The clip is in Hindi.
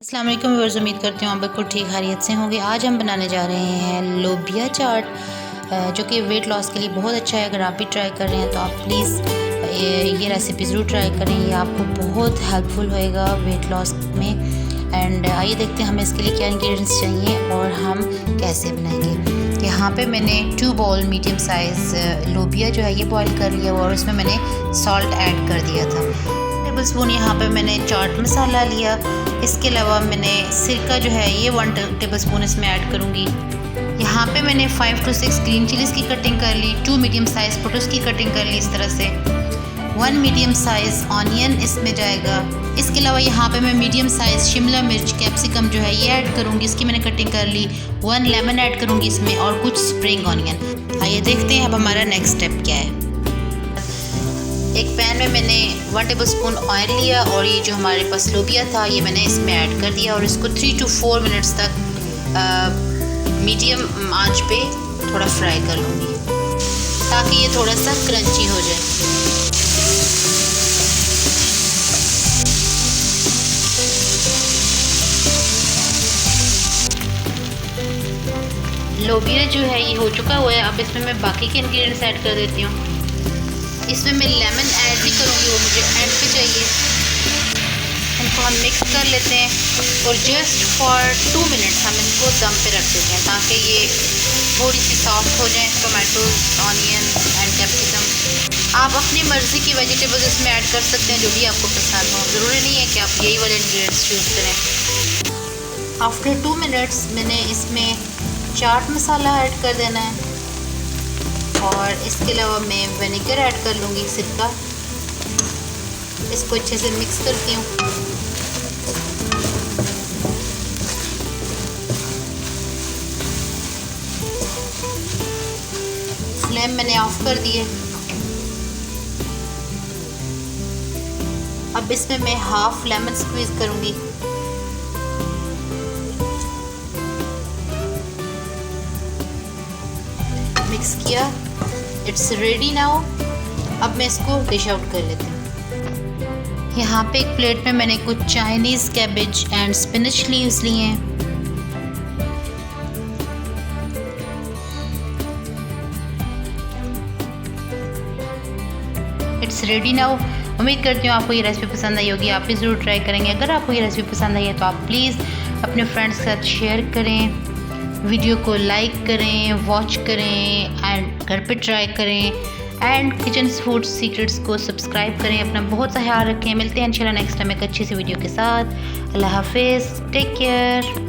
अस्सलाम वालेकुम व्यूअर्स, उम्मीद करती हूँ आप बिल्कुल ठीक खैरियत से होंगे। आज हम बनाने जा रहे हैं लोबिया चाट, जो कि वेट लॉस के लिए बहुत अच्छा है। अगर आप भी ट्राई कर रहे हैं तो आप प्लीज़ ये रेसिपी ज़रूर ट्राई करें, ये आपको बहुत हेल्पफुल होएगा वेट लॉस में। एंड आइए देखते हैं हमें इसके लिए क्या इंग्रेडिएंट्स चाहिए और हम कैसे बनाएंगे। यहाँ पे मैंने 2 बाउल मीडियम साइज़ लोबिया जो है ये बॉईल कर लिया और इसमें मैंने सॉल्ट ऐड कर दिया था। टेबल स्पून यहाँ पे मैंने चाट मसाला लिया। इसके अलावा मैंने सिरका जो है ये 1 टेबल स्पून इसमें ऐड करूँगी। यहाँ पे मैंने 5 to 6 ग्रीन चिलीज़ की कटिंग कर ली, 2 मीडियम साइज़ पोटोस की कटिंग कर ली इस तरह से। 1 मीडियम साइज़ ऑनियन इसमें जाएगा। इसके अलावा यहाँ पे मैं मीडियम साइज़ शिमला मिर्च कैप्सिकम जो है ये ऐड करूँगी, इसकी मैंने कटिंग कर ली। 1 लेमन ऐड करूँगी इसमें और कुछ स्प्रिंग ऑनियन। आइए देखते हैं अब हमारा नेक्स्ट स्टेप क्या है। एक पैन में मैंने 1 टेबल स्पून ऑयल लिया और ये जो हमारे पास लोबिया था ये मैंने इसमें ऐड कर दिया और इसको 3 to 4 मिनट्स तक मीडियम आंच पे थोड़ा फ्राई कर लूँगी ताकि ये थोड़ा सा क्रंची हो जाए। लोबिया जो है ये हो चुका हुआ है। अब इसमें मैं बाकी के इंग्रेडिएंट्स ऐड कर देती हूँ। इसमें मैं लेमन ऐड भी करूँगी, वो मुझे एंड पे चाहिए। इनको हम मिक्स कर लेते हैं और जस्ट फॉर 2 मिनट्स हम इनको दम पे रख देते हैं ताकि ये थोड़ी सी सॉफ्ट हो जाए। टोमेटोज, ऑनियन एंड कैप्सिकम आप अपनी मर्ज़ी की वेजिटेबल्स इसमें ऐड कर सकते हैं जो भी आपको पसंद हो। ज़रूरी नहीं है कि आप यही वाले इंग्रेडिएंट्स चूज़ करें। आफ्टर 2 मिनट्स मैंने इसमें चाट मसाला ऐड कर देना है और इसके अलावा मैं विनेगर ऐड कर लूँगी, सिरका। इसको अच्छे से मिक्स करती हूँ। फ्लेम मैंने ऑफ कर दी है। अब इसमें मैं हाफ लेमन स्क्वीज़ करूँगी। मिक्स किया, इट्स रेडी नाउ। अब मैं इसको डिश आउट कर लेती हूँ। यहाँ पे एक प्लेट में मैंने कुछ Chinese cabbage and spinach leaves लिए हैं। It's ready now. उम्मीद करती हूँ आपको ये रेसिपी पसंद आई होगी, आप भी ज़रूर ट्राई करेंगे। अगर आपको ये रेसिपी पसंद आई है तो आप प्लीज़ अपने फ्रेंड्स के साथ शेयर करें, वीडियो को लाइक करें, वॉच करें एंड घर पे ट्राई करें एंड किचन फूड सीक्रेट्स को सब्सक्राइब करें। अपना बहुत सा ख्याल रखें। मिलते हैं इंशाल्लाह नेक्स्ट टाइम एक अच्छी सी वीडियो के साथ। अल्लाह हाफिज़, टेक केयर।